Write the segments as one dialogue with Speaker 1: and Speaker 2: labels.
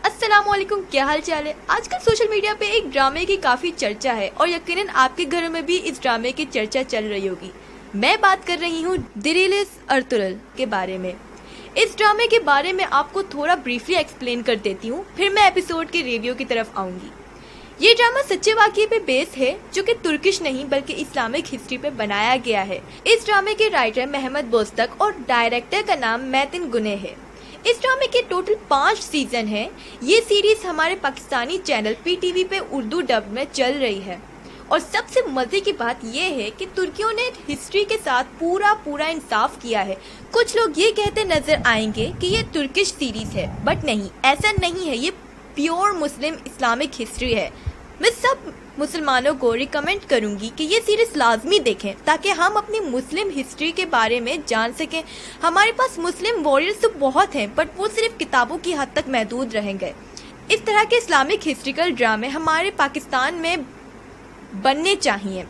Speaker 1: अस्सलामुअलैकुम, क्या हाल चाल है। आजकल सोशल मीडिया पे एक ड्रामे की काफी चर्चा है और यकीनन आपके घरों में भी इस ड्रामे की चर्चा चल रही होगी। मैं बात कर रही हूँ दिरिलिस अर्तुगरुल के बारे में। इस ड्रामे के बारे में आपको थोड़ा ब्रीफली एक्सप्लेन कर देती हूँ, फिर मैं एपिसोड के रिव्यू की तरफ आऊंगी। ये ड्रामा सच्चे वाकये पे बेस है जो कि तुर्किश नहीं बल्कि इस्लामिक हिस्ट्री पे बनाया गया है। इस ड्रामे के राइटर मोहम्मद बोस्तक और डायरेक्टर का नाम मैतिन गुने है। इस ड्रामे के टोटल 5 सीजन हैं। ये सीरीज हमारे पाकिस्तानी चैनल पीटीवी पे उर्दू डब में चल रही है और सबसे मजे की बात ये है कि तुर्कियों ने हिस्ट्री के साथ पूरा इंसाफ किया है। कुछ लोग ये कहते नजर आएंगे कि ये तुर्किश सीरीज है, बट नहीं, ऐसा नहीं है। ये प्योर मुस्लिम इस्लामिक हिस्ट्री है। मैं सब मुसलमानों को रिकमेंड करूंगी कि ये सीरीज लाजमी देखें ताकि हम अपनी मुस्लिम हिस्ट्री के बारे में जान सकें। हमारे पास मुस्लिम वॉरियर्स तो बहुत हैं, बट वो सिर्फ किताबों की हद तक महदूद रहेंगे। इस तरह के इस्लामिक हिस्ट्रिकल ड्रामे हमारे पाकिस्तान में बनने चाहिए।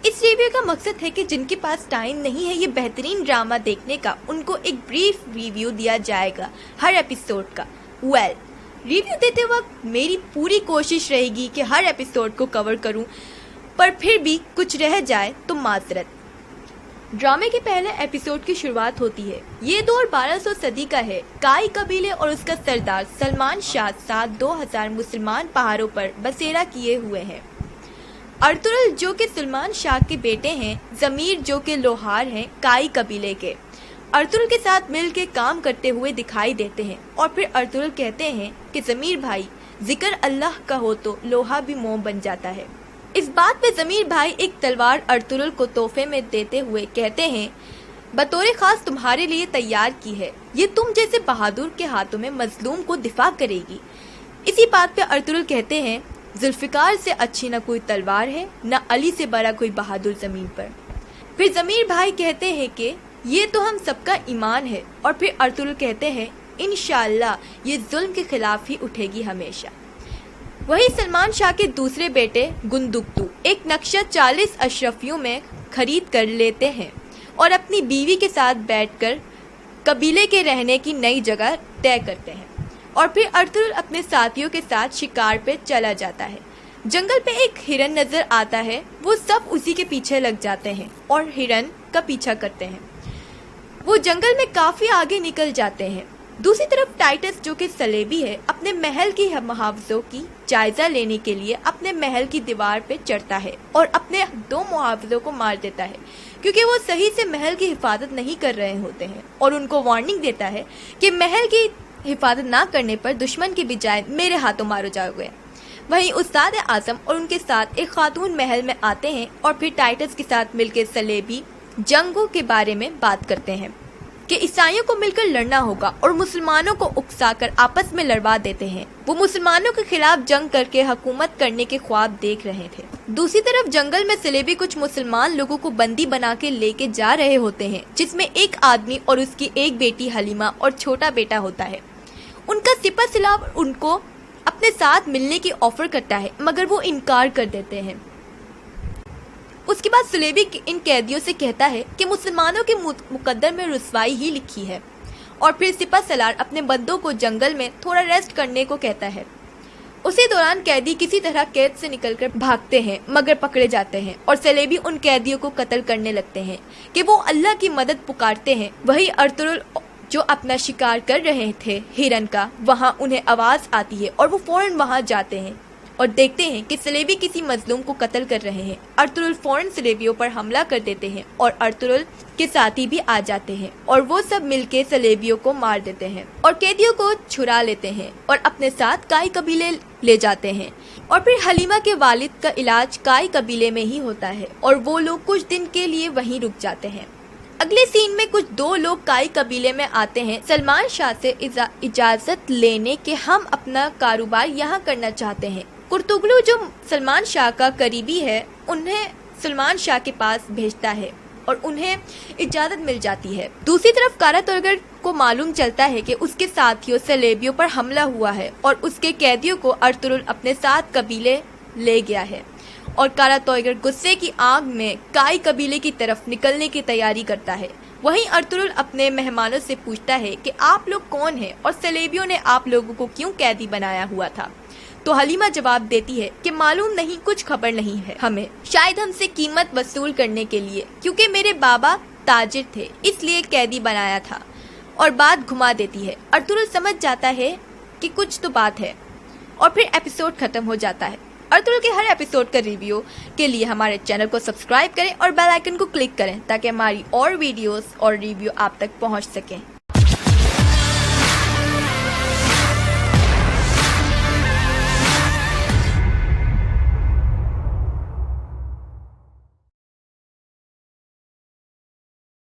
Speaker 1: इस रिव्यू का मकसद है कि जिनके पास टाइम नहीं है ये बेहतरीन ड्रामा देखने का, उनको एक ब्रीफ रिव्यू दिया जाएगा हर एपिसोड का। रिव्यू देते वक्त मेरी पूरी कोशिश रहेगी कि हर एपिसोड को कवर करूं, पर फिर भी कुछ रह जाए तो माजरत। ड्रामे के पहले एपिसोड की शुरुआत होती है। ये दौर 1200 सदी का है। काई कबीले और उसका सरदार सलमान शाह साथ 2000 मुसलमान पहाड़ों पर बसेरा किए हुए हैं। अर्तुगरुल जो कि सलमान शाह के बेटे हैं, जमीर जो कि लोहार हैं काई कबीले के, अर्तुगरुल के साथ मिल के काम करते हुए दिखाई देते हैं। और फिर अर्तुगरुल कहते हैं कि जमीर भाई, जिक्र अल्लाह का हो तो लोहा भी मोम बन जाता है। इस बात पे जमीर भाई एक तलवार अर्तुगरुल को तोहफे में देते हुए कहते हैं, बतौर खास तुम्हारे लिए तैयार की है। ये तुम जैसे बहादुर के हाथों में मजलूम को दिफा करेगी। इसी बात पे अर्तुगरुल कहते हैं, जुल्फिकार से अच्छी न कोई तलवार है, न अली से बड़ा कोई बहादुर जमीन पर। फिर जमीर भाई कहते हैं कि ये तो हम सबका ईमान है। और फिर अर्तुगरुल कहते हैं, इंशाअल्लाह ये जुल्म के खिलाफ ही उठेगी हमेशा। वही सलमान शाह के दूसरे बेटे गुंदुकतू एक नक्शा 40 अशरफियों में खरीद कर लेते हैं और अपनी बीवी के साथ बैठकर कबीले के रहने की नई जगह तय करते हैं। और फिर अर्तुगरुल अपने साथियों के साथ शिकार पे चला जाता है। जंगल पे एक हिरन नजर आता है। वो सब उसी के पीछे लग जाते हैं और हिरन का पीछा करते हैं। वो जंगल में काफी आगे निकल जाते हैं। दूसरी तरफ टाइटस जो कि सलेबी है, अपने महल की मुहावजों की जायजा लेने के लिए अपने महल की दीवार पे चढ़ता है और अपने 2 मुहावजों को मार देता है क्योंकि वो सही से महल की हिफाजत नहीं कर रहे होते हैं और उनको वार्निंग देता है कि महल की हिफाजत ना करने पर दुश्मन की बजाय मेरे हाथों मारो जाओगे। वहीं उस्ताद आजम और उनके साथ एक खातून महल में आते हैं और फिर टाइटस के साथ मिलकर सलेबी जंगों के बारे में बात करते हैं कि ईसाइयों को मिलकर लड़ना होगा और मुसलमानों को उकसाकर आपस में लड़वा देते हैं। वो मुसलमानों के खिलाफ जंग करके हुकूमत करने के ख्वाब देख रहे थे। दूसरी तरफ जंगल में सलेबी कुछ मुसलमान लोगों को बंदी बना के लेके जा रहे होते हैं, जिसमें एक आदमी और उसकी एक बेटी हलीमा और छोटा बेटा होता है। उनका सिपा सलार उनको अपने साथ मिलने की ऑफर करता है, मगर वो इनकार कर देते हैं। उसके बाद सलेबी इन कैदियों से कहता है कि मुसलमानों के मुकद्दर में रुसवाई ही लिखी है। और फिर सिपा सलार अपने बंदों को जंगल में थोड़ा रेस्ट करने को कहता है। उसी दौरान कैदी किसी तरह कैद से निकलकर भागते हैं, मगर पकड़े जाते हैं और सलेबी उन कैदियों को कत्ल करने लगते हैं कि वो अल्लाह की मदद पुकारते हैं। वही अर्तुगरुल जो अपना शिकार कर रहे थे हिरन का, वहाँ उन्हें आवाज आती है और वो फौरन वहाँ जाते हैं और देखते हैं कि सलेबी किसी मजलूम को कत्ल कर रहे हैं। अर्तुगरुल फौरन सलेबियों पर हमला कर देते हैं और अर्तुगरुल के साथी भी आ जाते हैं और वो सब मिलके सलेबियों को मार देते हैं और कैदियों को छुड़ा लेते हैं और अपने साथ काई कबीले ले जाते हैं। और फिर हलीमा के वालिद का इलाज काई कबीले में ही होता है और वो लोग कुछ दिन के लिए वहीं रुक जाते हैं। अगले सीन में कुछ 2 लोग काई कबीले में आते हैं सलमान शाह से इजाजत लेने के हम अपना कारोबार यहाँ करना चाहते हैं। कुर्तुगलू जो सलमान शाह का करीबी है, उन्हें सलमान शाह के पास भेजता है और उन्हें इजाजत मिल जाती है। दूसरी तरफ कारा तोरगर को मालूम चलता है कि उसके साथियों सलेबियों पर हमला हुआ है और उसके कैदियों को अर्तुरुल अपने साथ कबीले ले गया है और कारा तोरगर गुस्से की आग में काई कबीले की तरफ निकलने की तैयारी करता है। वहीं अर्तुरुल अपने मेहमानों से पूछता है कि आप लोग कौन हैं और सलेबियों ने आप लोगों को क्यों कैदी बनाया हुआ था। तो हलीमा जवाब देती है कि मालूम नहीं, कुछ खबर नहीं है हमें, शायद हमसे कीमत वसूल करने के लिए, क्योंकि मेरे बाबा ताजिर थे इसलिए कैदी बनाया था, और बात घुमा देती है। अर्तुरुल समझ जाता है कि कुछ तो बात है और फिर एपिसोड खत्म हो जाता है। अर्तुरुल के हर एपिसोड का रिव्यू के लिए हमारे चैनल को सब्सक्राइब करें और बेल आइकन को क्लिक करें ताकि हमारी और वीडियोस और रिव्यू आप तक पहुंच सकें।